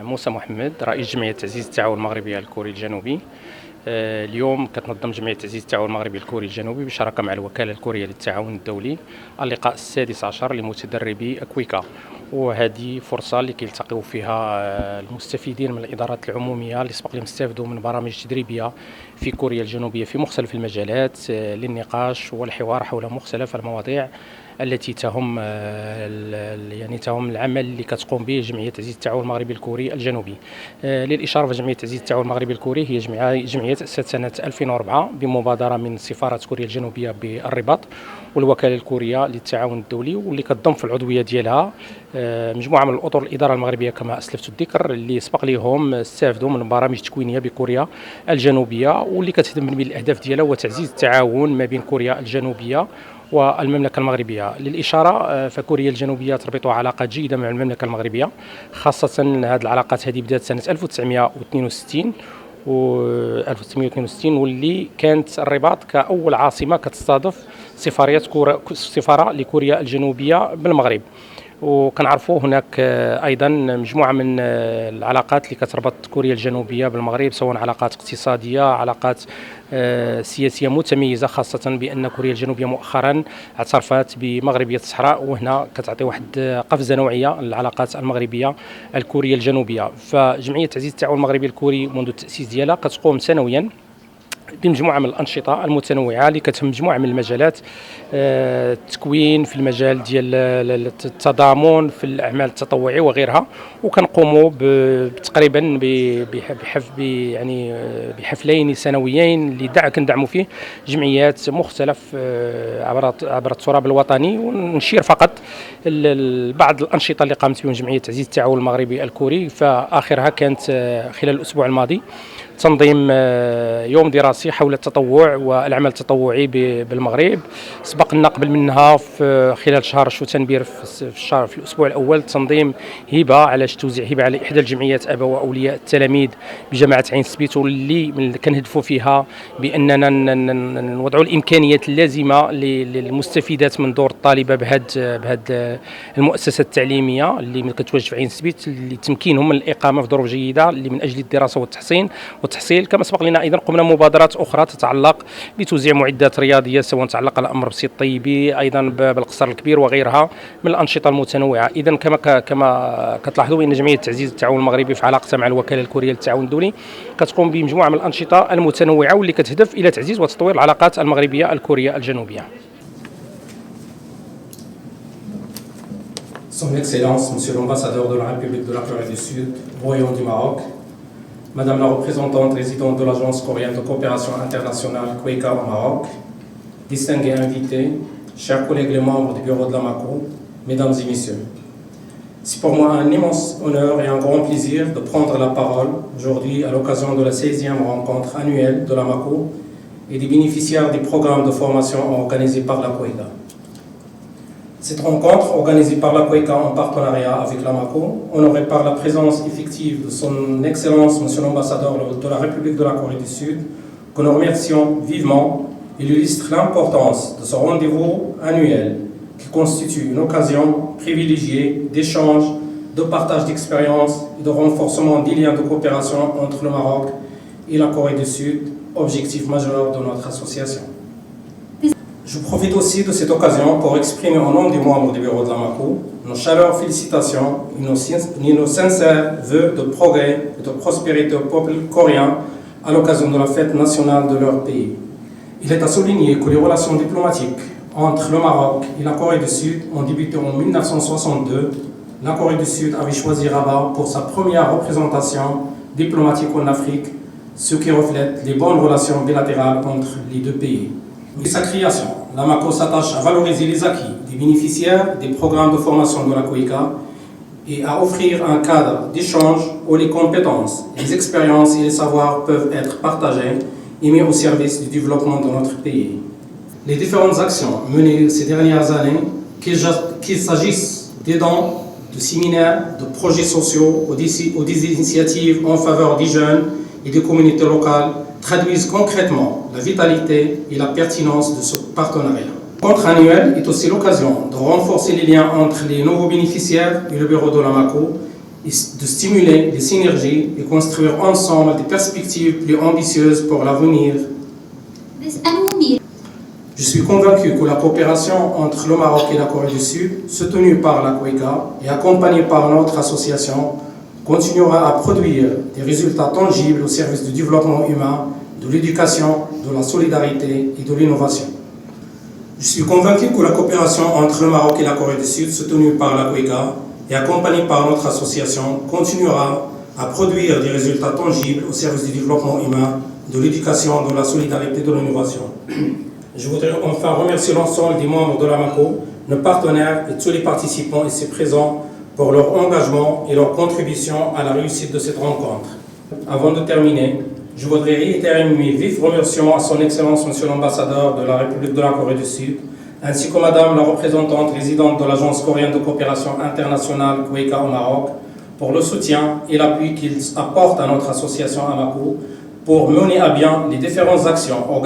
موسى محمد رئيس جمعية تعزيز التعاون المغربي الكوري الجنوبي. اليوم كتنظم جمعية تعزيز التعاون المغربي الكوري الجنوبي بشراكة مع الوكالة الكورية للتعاون الدولي اللقاء السادس عشر لمتدربي أكويكا، وهذه فرصة اللي كيلتقيو فيها المستفيدين من الإدارات العمومية اللي سبق لهم استفادوا من برامج تدريبية في كوريا الجنوبية في مختلف المجالات للنقاش والحوار حول مختلف المواضيع التي تهم العمل اللي كتقوم به جمعية تعزيز التعاون المغربي الكوري الجنوبي. للإشارة فجمعية تعزيز التعاون المغربي الكوري هي جمعية تأسست سنة 2004 بمبادرة من سفارة كوريا الجنوبية بالرباط والوكالة الكورية للتعاون الدولي، واللي كتضم في العضوية ديالها مجموعة من الأطر الإدارة المغربية كما أسلفت الذكر، اللي سبق لهم استفادوا من برامج تكوينية بكوريا الجنوبية، واللي كتهدف من بين الأهداف ديالها هو تعزيز التعاون ما بين كوريا الجنوبية والمملكة المغربية. للإشارة فكوريا الجنوبية تربط علاقات جيدة مع المملكة المغربية، خاصة هذه العلاقات هذه بدأت سنة 1962 واللي كانت الرباط كأول عاصمة كتستضيف سفارة لكوريا الجنوبية بالمغرب. وكنعرفوا هناك ايضا مجموعه من العلاقات اللي كتربط كوريا الجنوبيه بالمغرب، سواء علاقات اقتصاديه، علاقات سياسيه متميزه، خاصه بان كوريا الجنوبيه مؤخرا اعترفت بمغربيه الصحراء، وهنا كتعطي واحد قفزه نوعيه للعلاقات المغربيه الكوريه الجنوبيه. فجمعيه تعزيز التعاون المغربي الكوري منذ التاسيس ديالها كتقوم سنويا بمجموعة من الأنشطة المتنوعة اللي كتهم مجموعة من المجالات، التكوين في المجال ديال التضامن في الأعمال التطوعية وغيرها، وكنقوموا تقريبا بحفلين سنويين اللي كندعموا فيه جمعيات مختلف عبر التراب الوطني. ونشير فقط بعض الأنشطة اللي قامت بهم جمعية تعزيز التعاون المغربي الكوري، فآخرها كانت خلال الأسبوع الماضي تنظيم يوم دراسي حول التطوع والعمل التطوعي بالمغرب. سبق لنا قبل منها في خلال شهر شتنبر في الاسبوع الاول تنظيم هبه على توزيع هبه على احدى الجمعيات اباء واولياء التلاميذ بجامعه عين سبيت، واللي كنهدفوا فيها باننا نوضعوا الامكانيات اللازمه للمستفيدات من دور الطالبه بهذه المؤسسه التعليميه اللي كتواجد في عين سبيت، لتمكينهم من الاقامه في ظروف جيده اللي من اجل الدراسه والتحصيل. كما سبق لنا ايضا قمنا مبادرات اخرى تتعلق بتوزيع معدات رياضيه، سواء تعلق الامر بسي الطيبي، ايضا بالقصر الكبير وغيرها من الانشطه المتنوعه. اذا كما كتلاحظوا ان جمعيه تعزيز التعاون المغربي في علاقتها مع الوكاله الكوريه للتعاون الدولي كتقوم بمجموعه من الانشطه المتنوعه واللي كتهدف الى تعزيز وتطوير العلاقات المغربيه الكوريه الجنوبيه. Son Excellence, Monsieur l'ambassadeur de la République de la Corée du Sud, Royaume du Maroc, Madame la représentante résidente de l'Agence coréenne de coopération internationale KOICA au Maroc, distingués invités, chers collègues les membres du bureau de la MACO, Mesdames et Messieurs. C'est pour moi un immense honneur et un grand plaisir de prendre la parole aujourd'hui à l'occasion de la 16e rencontre annuelle de la MACO et des bénéficiaires des programmes de formation organisés par la KOICA. Cette rencontre, organisée par la KOICA en partenariat avec la MACO, honorée par la présence effective de son Excellence, Monsieur l'ambassadeur de la République de la Corée du Sud, que nous remercions vivement, il illustre l'importance de ce rendez-vous annuel qui constitue une occasion privilégiée d'échange, de partage d'expériences et de renforcement des liens de coopération entre le Maroc et la Corée du Sud, objectif majeur de notre association. Je profite aussi de cette occasion pour exprimer au nom des membres du bureau de la MACO nos chaleureuses félicitations et nos sincères vœux de progrès et de prospérité au peuple coréen à l'occasion de la fête nationale de leur pays. Il est à souligner que les relations diplomatiques entre le Maroc et la Corée du Sud ont débuté en 1962. La Corée du Sud avait choisi Rabat pour sa première représentation diplomatique en Afrique, ce qui reflète les bonnes relations bilatérales entre les deux pays. Depuis sa création, la MACO s'attache à valoriser les acquis des bénéficiaires des programmes de formation de la KOICA et à offrir un cadre d'échange où les compétences, les expériences et les savoirs peuvent être partagés et mis au service du développement de notre pays. Les différentes actions menées ces dernières années, qu'il s'agisse des dons, de séminaires, de projets sociaux ou des initiatives en faveur des jeunes et des communautés locales, traduisent concrètement la vitalité et la pertinence de ce partenariat. Le rencontre annuelle est aussi l'occasion de renforcer les liens entre les nouveaux bénéficiaires et le bureau de la MACO de stimuler les synergies et construire ensemble des perspectives plus ambitieuses pour l'avenir. Je suis convaincu que la coopération entre le Maroc et la Corée du Sud, soutenue par la COECA et accompagnée par notre association, continuera à produire des résultats tangibles au service du développement humain, de l'éducation, de la solidarité et de l'innovation. Je suis convaincu que la coopération entre le Maroc et la Corée du Sud, soutenue par la COECA et accompagnée par notre association, continuera à produire des résultats tangibles au service du développement humain, de l'éducation, de la solidarité et de l'innovation. Je voudrais enfin remercier l'ensemble des membres de l'AMACO, nos partenaires et tous les participants ici présents pour leur engagement et leur contribution à la réussite de cette rencontre. Avant de terminer, je voudrais réitérer mes vifs remerciements à son Excellence Monsieur l'Ambassadeur de la République de la Corée du Sud, ainsi que Madame la représentante résidente de l'Agence coréenne de coopération internationale COECA au Maroc, pour le soutien et l'appui qu'ils apportent à notre association AMACO pour mener à bien les différentes actions organisées